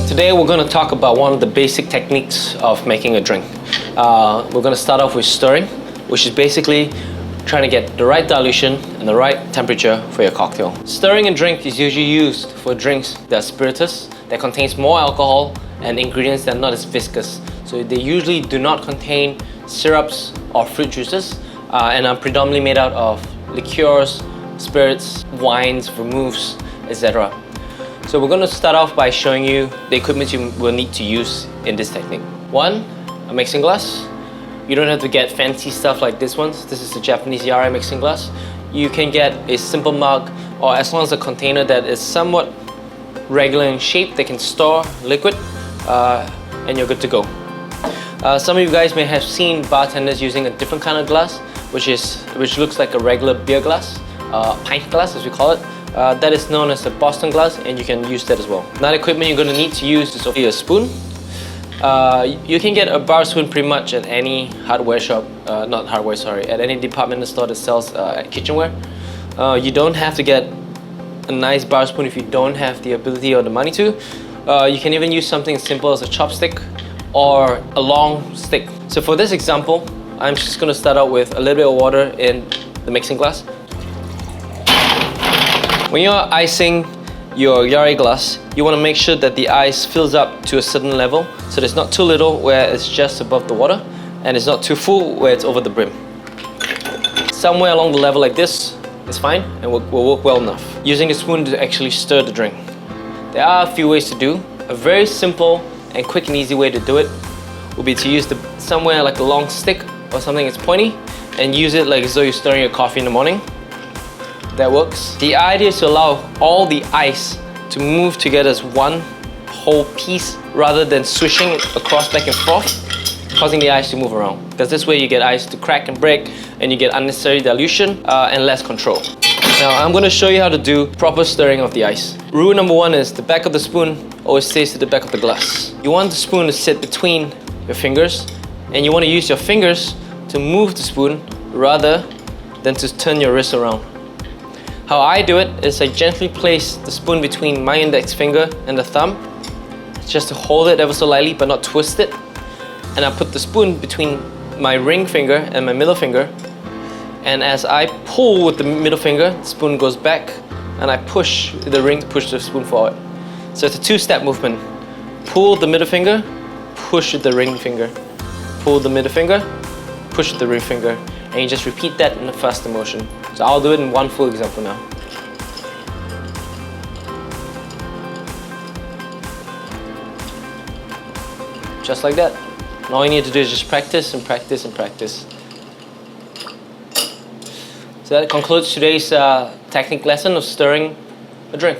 Today we're going to talk about one of the basic techniques of making a drink. We're going to start off with stirring, which is basically trying to get the right dilution and the right temperature for your cocktail. Stirring a drink is usually used for drinks that are spirituous, that contains more alcohol and ingredients that are not as viscous. So they usually do not contain syrups or fruit juices and are predominantly made out of liqueurs, spirits, wines, vermouths, etc. So we're going to start off by showing you the equipment you will need to use in this technique. One, a mixing glass. You don't have to get fancy stuff like this one. This is the Japanese Yara mixing glass. You can get a simple mug, or as long as a container that is somewhat regular in shape, that can store liquid, and you're good to go. Some of you guys may have seen bartenders using a different kind of glass, which looks like a regular beer glass, pint glass as we call it. That is known as a Boston glass, and you can use that as well. Now, the equipment you're going to need to use is a spoon. You can get a bar spoon pretty much at any hardware shop, at any department store that sells kitchenware. You don't have to get a nice bar spoon if you don't have the ability or the money to. You can even use something as simple as a chopstick or a long stick. So for this example, I'm just going to start out with a little bit of water in the mixing glass. When you're icing your Yara glass, you want to make sure that the ice fills up to a certain level, so there's not too little where it's just above the water, and it's not too full where it's over the brim. Somewhere along the level like this is fine and will work well enough. Using a spoon to actually stir the drink. There are a few ways to do. A very simple and quick and easy way to do it would be to use somewhere like a long stick or something that's pointy, and use it like as though you're stirring your coffee in the morning. That works. The idea is to allow all the ice to move together as one whole piece rather than swishing it across back and forth, causing the ice to move around. Because this way you get ice to crack and break, and you get unnecessary dilution and less control. Now I'm going to show you how to do proper stirring of the ice. Rule number one is the back of the spoon always stays to the back of the glass. You want the spoon to sit between your fingers, and you want to use your fingers to move the spoon rather than to turn your wrist around. How I do it is I gently place the spoon between my index finger and the thumb, just to hold it ever so lightly but not twist it. And I put the spoon between my ring finger and my middle finger, and as I pull with the middle finger, the spoon goes back, and I push the ring to push the spoon forward. So it's a two-step movement. Pull the middle finger, push with the ring finger. Pull the middle finger, push with the ring finger. And you just repeat that in a faster motion. So I'll do it in one full example now. Just like that. And all you need to do is just practice and practice and practice. So that concludes today's technique lesson of stirring a drink.